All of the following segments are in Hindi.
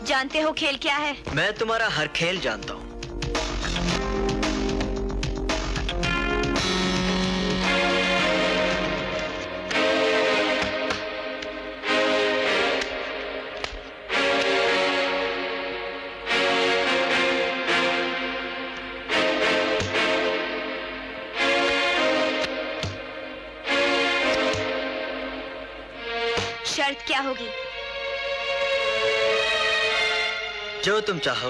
जानते हो खेल क्या है? मैं तुम्हारा हर खेल जानता हूँ। शर्त क्या होगी? जो तुम चाहो।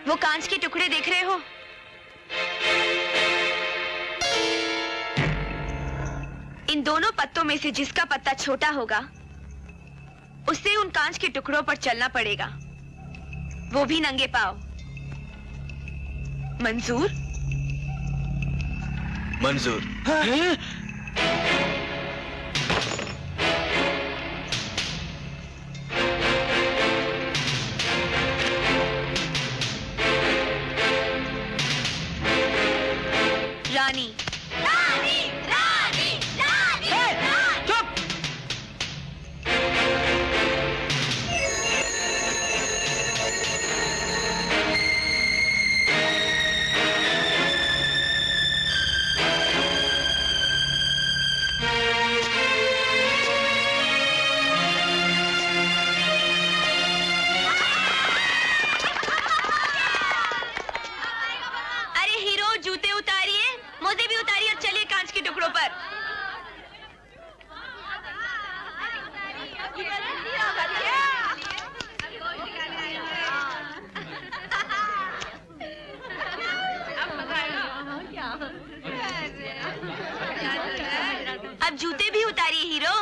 वो कांच के टुकड़े देख रहे हो? इन दोनों पत्तों में से जिसका पत्ता छोटा होगा उससे उन कांच के टुकड़ों पर चलना पड़ेगा, वो भी नंगे पांव। मंजूर? मंजूर। रानी। रानी, रानी, रानी, रानी। चुप! अरे हीरो, जूते उतारिए, मोजे भी उतारिए और चलिए कांच के टुकड़ों पर। अब जूते भी उतारिए हीरो।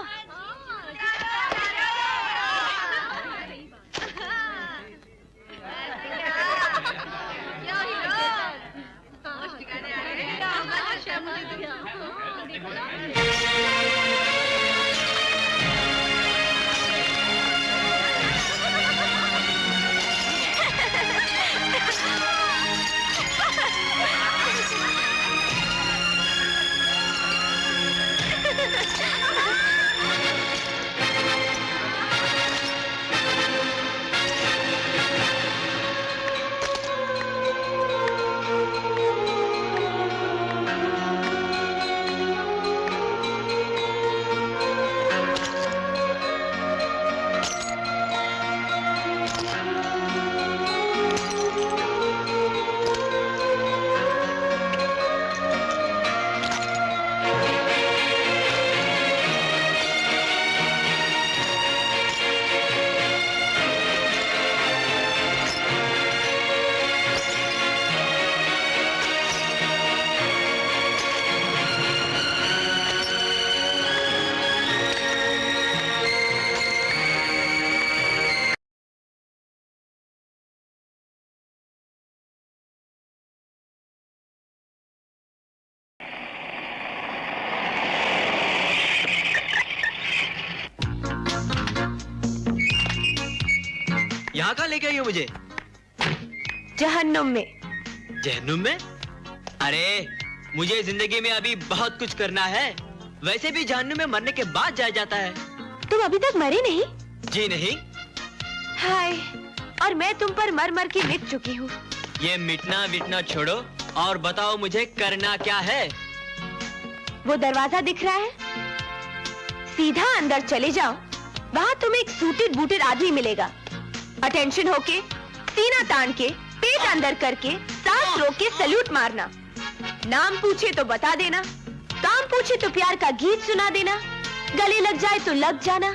यहाँ कहाँ लेके आई हो मुझे? जहन्नुम में। जहन्नुम में? अरे मुझे जिंदगी में अभी बहुत कुछ करना है। वैसे भी जहन्नुम में मरने के बाद जाया जाता है। तुम अभी तक मरे नहीं? जी नहीं। हाय, और मैं तुम पर मर मर के मिट चुकी हूँ। ये मिटना विटना छोड़ो और बताओ मुझे करना क्या है? वो दरवाजा दिख रहा है, सीधा अंदर चले जाओ। वहाँ तुम्हें एक सूटेड बूटेड आदमी मिलेगा। अटेंशन होके, सीना तान के, पेट अंदर करके, सांस रोक के सैल्यूट मारना। नाम पूछे तो बता देना, काम पूछे तो प्यार का गीत सुना देना, गले लग जाए तो लग जाना,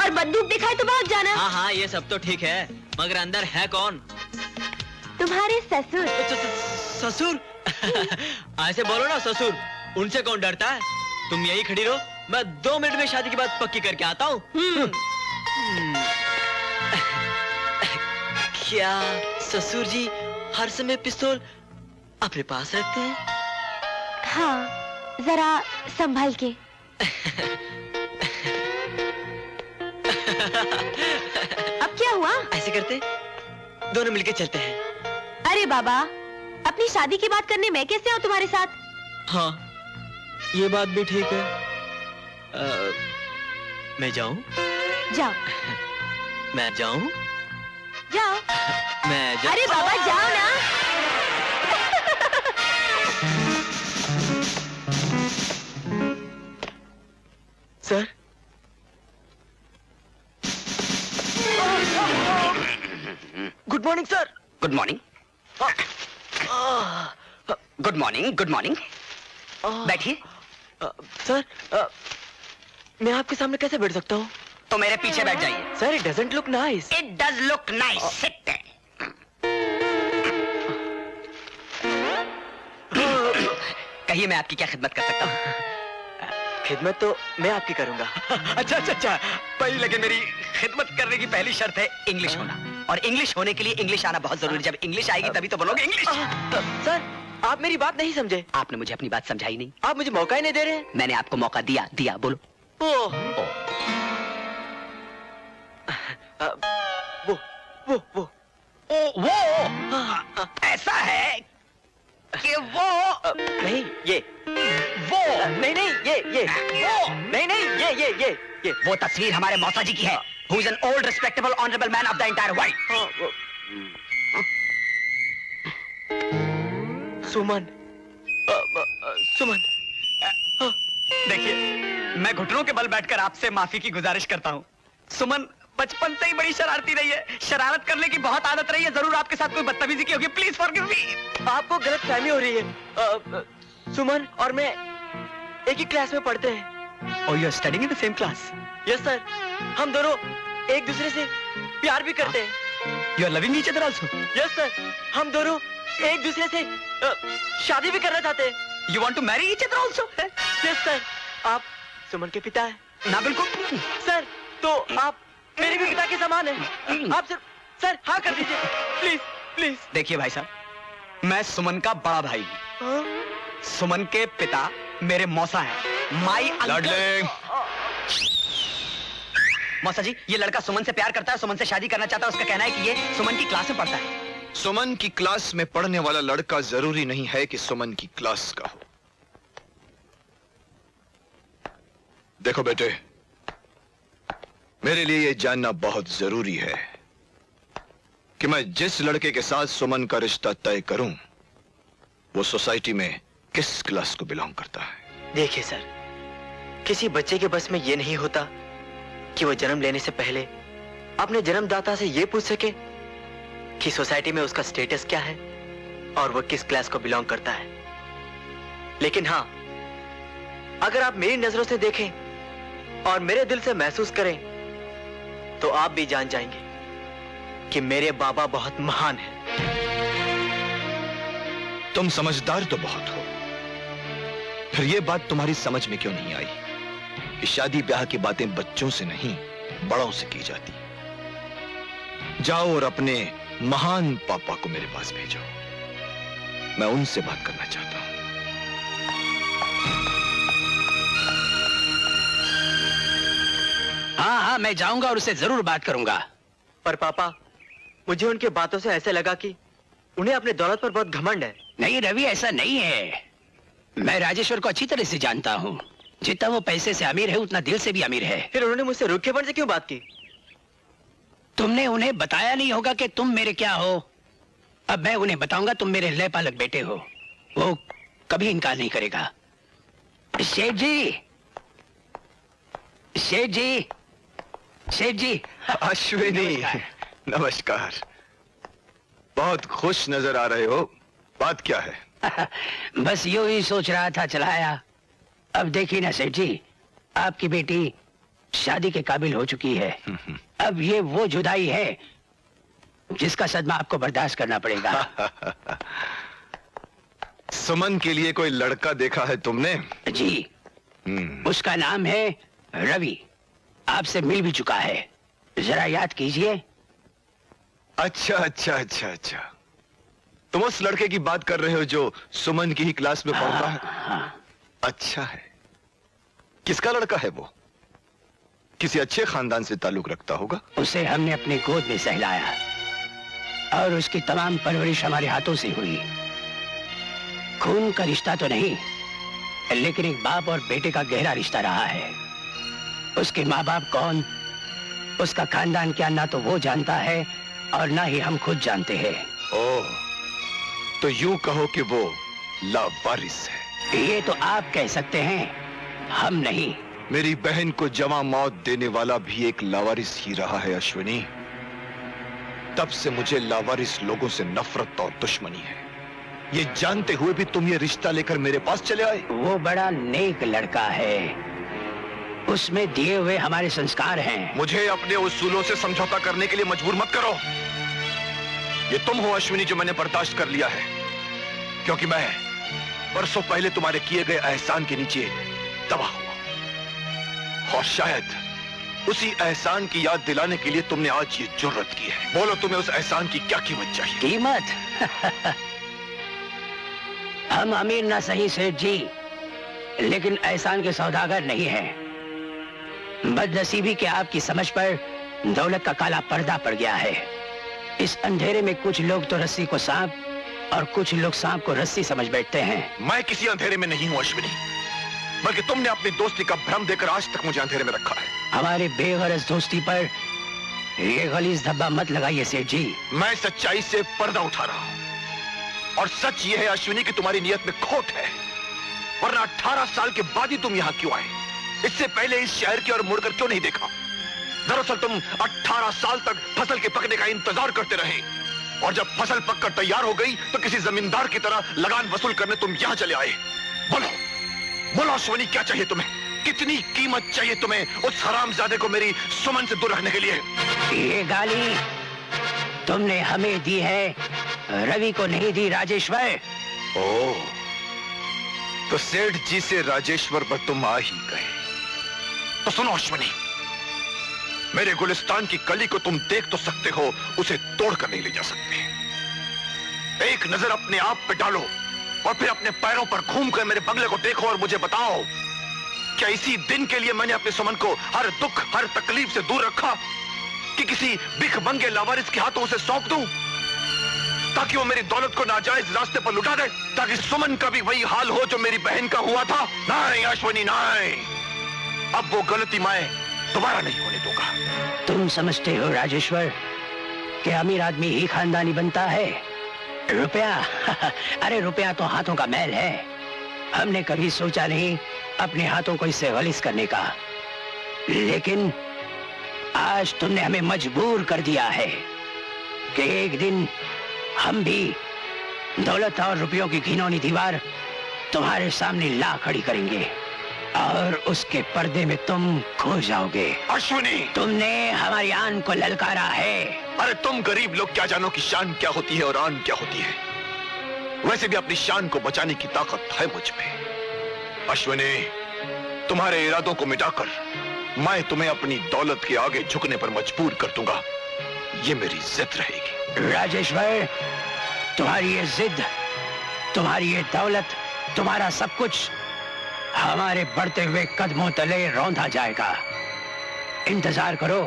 और बंदूक दिखाए तो भाग जाना। हाँ हाँ, ये सब तो ठीक है, मगर अंदर है कौन? तुम्हारे ससुर। ससुर? ऐसे बोलो ना ससुर, उनसे कौन डरता है? तुम यही खड़ी रहो, मैं 2 मिनट में शादी की बात पक्की करके आता हूँ। क्या ससुर जी हर समय पिस्तौल अपने पास रखते हैं? हाँ, जरा संभल के। अब क्या हुआ? ऐसे करते दोनों मिलके चलते हैं। अरे बाबा, अपनी शादी की बात करने मैं कैसे आऊँ तुम्हारे साथ? हाँ, ये बात भी ठीक है। मैं जाऊं? जाओ मैं जाऊं? जाओ। मैं जाऊं? अरे बाबा जाओ ना। Sir, good morning sir. Good morning. Good morning, good morning. बैठिए। सर, मैं आपके सामने कैसे बैठ सकता हूँ? तो मेरे पीछे बैठ जाइए। Sir, it doesn't look nice. It does look nice. Sit. कहिए मैं आपकी क्या खिदमत कर सकता हूँ? खिदमत तो मैं आपकी करूंगा। अच्छा अच्छा अच्छा, पहली लगे मेरी खिदमत करने की पहली शर्त है इंग्लिश होना, और इंग्लिश होने के लिए इंग्लिश आना बहुत जरूरी है। जब इंग्लिश आएगी तभी तो बनोगे इंग्लिश। सर, आप मेरी बात नहीं समझे। आपने मुझे अपनी बात समझाई नहीं। आप मुझे मौका ही नहीं दे रहे। मैंने आपको मौका दिया, दिया बोलो। ओह, वो ऐसा है कि वो नहीं, ये वो नहीं नहीं, ये वो नहीं नहीं, ये वो तस्वीर हमारे मौसा जी की है, who is an old respectable honorable man of the entire world. हाँ, सुमन, सुमन। देखिए, मैं घुटनों के बल बैठकर आपसे माफी की गुजारिश करता हूँ। सुमन बचपन से ही बड़ी शरारती रही है, शरारत करने की बहुत आदत रही है। जरूर आपके साथ कोई बदतमीजी की होगी। Please forgive me. आपको गलतफहमी हो रही है। सुमन और मैं एक ही क्लास में पढ़ते हैं। Oh, you are studying in the same class. Yes sir, हम दोनों एक दूसरे से प्यार भी करते हैं। You are loving each other also. Yes sir, हम दोनों एक दूसरे से शादी भी करना चाहते हैं। You want to marry each other also? Yes sir, आप सुमन के पिता हैं। ना बिल्कुल। सर, तो आप मेरे भी पिता के समान हैं। आप सर हाँ कर दीजिए, प्लीज प्लीज। देखिए भाई साहब, मैं सुमन का बड़ा भाई हूँ। सुमन के पिता मेरे मौसा हैं, माई लाडले। मौसा जी, ये लड़का सुमन से प्यार करता है, सुमन से शादी करना चाहता है। उसका कहना है कि ये सुमन की क्लास में पढ़ता है। सुमन की क्लास में पढ़ने वाला लड़का जरूरी नहीं है कि सुमन की क्लास का हो। देखो बेटे, मेरे लिए यह जानना बहुत जरूरी है कि मैं जिस लड़के के साथ सुमन का रिश्ता तय करूं, वो सोसाइटी में किस क्लास को बिलोंग करता है। देखिए सर, किसी बच्चे के बस में ये नहीं होता कि वो जन्म लेने से पहले अपने जन्मदाता से ये पूछ सके कि सोसाइटी में उसका स्टेटस क्या है और वो किस क्लास को बिलोंग करता है। लेकिन हाँ, अगर आप मेरी नजरों से देखें और मेरे दिल से महसूस करें, तो आप भी जान जाएंगे कि मेरे बाबा बहुत महान हैं। तुम समझदार तो बहुत हो, फिर यह बात तुम्हारी समझ में क्यों नहीं आई कि शादी ब्याह की बातें बच्चों से नहीं, बड़ों से की जाती। जाओ और अपने महान पापा को मेरे पास भेजो, मैं उनसे बात करना चाहता हूं। हाँ हाँ, मैं जाऊंगा और उससे जरूर बात करूंगा। पर पापा, मुझे उनके बातों से ऐसे लगा कि उन्हें अपने दौलत पर बहुत घमंड है। नहीं रवि, ऐसा नहीं है। मैं राजेश्वर को अच्छी तरह से जानता हूँ। जितना वो पैसे से अमीर है, उतना दिल से भी अमीर है। फिर उन्होंने मुझसे रूखेपन से क्यों बात की? तुमने उन्हें बताया नहीं होगा कि तुम मेरे क्या हो। अब मैं उन्हें बताऊंगा, तुम मेरे लय पालक बेटे हो। वो कभी इनकार नहीं करेगा। शेठ जी, शेठ जी, शेठ जी। अश्विनी, नमस्कार। बहुत खुश नजर आ रहे हो, बात क्या है? बस यूं ही सोच रहा था, चलाया। अब देखिए ना सेठ जी, आपकी बेटी शादी के काबिल हो चुकी है। अब ये वो जुदाई है जिसका सदमा आपको बर्दाश्त करना पड़ेगा। सुमन के लिए कोई लड़का देखा है तुमने? जी, उसका नाम है रवि। आपसे मिल भी चुका है, जरा याद कीजिए। अच्छा अच्छा अच्छा अच्छा, तुम उस लड़के की बात कर रहे हो जो सुमन की ही क्लास में पढ़ता है? हाँ। अच्छा है। किसका लड़का है वो? किसी अच्छे खानदान से ताल्लुक रखता होगा? उसे हमने अपनी गोद में सहलाया और उसकी तमाम परवरिश हमारे हाथों से हुई। खून का रिश्ता तो नहीं, लेकिन एक बाप और बेटे का गहरा रिश्ता रहा है। उसके माँ बाप कौन, उसका खानदान क्या, ना तो वो जानता है और ना ही हम खुद जानते हैं। ओह, तो यूं कहो कि वो लावारिस है। ये तो आप कह सकते हैं, हम नहीं। मेरी बहन को जवां मौत देने वाला भी एक लावारिस ही रहा है अश्विनी। तब से मुझे लावारिस लोगों से नफरत और दुश्मनी है। ये जानते हुए भी तुम ये रिश्ता लेकर मेरे पास चले आए। वो बड़ा नेक लड़का है, उसमें दिए हुए हमारे संस्कार हैं। मुझे अपने उसूलों से समझौता करने के लिए मजबूर मत करो। ये तुम हो अश्विनी जो मैंने बर्दाश्त कर लिया है, क्योंकि मैं बरसों पहले तुम्हारे किए गए एहसान के नीचे दबा हुआ, और शायद उसी एहसान की याद दिलाने के लिए तुमने आज ये जुर्रत की है। बोलो, तुम्हें उस एहसान की क्या कीमत चाहिए? कीमत? हम अमीर ना सही सेठ जी, लेकिन एहसान के सौदागर नहीं हैं। बदनसीबी के आपकी समझ पर दौलत का काला पर्दा पड़ गया है। इस अंधेरे में कुछ लोग तो रस्सी को सांप और कुछ लोग सांप को रस्सी समझ बैठते हैं। मैं किसी अंधेरे में नहीं हूं अश्विनी, बल्कि तुमने अपनी दोस्ती का भ्रम देकर आज तक मुझे अंधेरे में रखा है। हमारे बेगरज दोस्ती पर ये गलीज धब्बा मत लगाइए सेठ जी। मैं सच्चाई से पर्दा उठा रहा हूं, और सच ये है अश्विनी कि तुम्हारी नियत में खोट है, वरना 18 साल के बाद ही तुम यहां क्यों आए? इससे पहले इस शहर की ओर मुड़कर क्यों नहीं देखा? दरअसल तुम 18 साल तक फसल के पकने का इंतजार करते रहे, और जब फसल पककर तैयार हो गई तो किसी जमींदार की तरह लगान वसूल करने तुम यहां चले आए। बोलो बोलो अश्विनी, क्या चाहिए तुम्हें? कितनी कीमत चाहिए तुम्हें उस हरामजादे को मेरी सुमन से दूर रखने के लिए? ये गाली तुमने हमें दी है, रवि को नहीं दी राजेश्वर। ओह, तो सेठ जी से राजेश्वर पर तुम आ ही गए। तो सुनो अश्विनी, मेरे गुलिस्तान की कली को तुम देख तो सकते हो, उसे तोड़कर नहीं ले जा सकते। एक नजर अपने आप पे डालो और फिर अपने पैरों पर घूमकर मेरे बंगले को देखो और मुझे बताओ, क्या इसी दिन के लिए मैंने अपने सुमन को हर दुख हर तकलीफ से दूर रखा कि किसी भिखमंगे लावारिस के हाथों उसे सौंप दूं, ताकि वो मेरी दौलत को नाजायज रास्ते पर लुटा दे, ताकि सुमन का भी वही हाल हो जो मेरी बहन का हुआ था? नहीं अश्विनी, नहीं। अब वो गलती मैं दोबारा नहीं होने दूंगा। तुम समझते हो राजेश्वर कि अमीर आदमी ही खानदानी बनता है? रुपया अरे रुपया तो हाथों का मैल है। हमने कभी सोचा नहीं अपने हाथों को इससे गलीज करने का, लेकिन आज तुमने हमें मजबूर कर दिया है कि एक दिन हम भी दौलत और रुपयों की घिनौनी दीवार तुम्हारे सामने ला खड़ी करेंगे, और उसके पर्दे में तुम खो जाओगे। अश्विनी, तुमने हमारी आन को ललकारा है। अरे तुम गरीब लोग क्या जानो कि शान क्या होती है और आन क्या होती है। वैसे भी अपनी शान को बचाने की ताकत है मुझ में। अश्विनी, तुम्हारे इरादों को मिटाकर मैं तुम्हें अपनी दौलत के आगे झुकने पर मजबूर कर दूंगा, ये मेरी जिद रहेगी। राजेश्वर, तुम्हारी ये जिद, तुम्हारी ये दौलत, तुम्हारा सब कुछ हमारे बढ़ते हुए कदमों तले रौंदा जाएगा। इंतजार करो।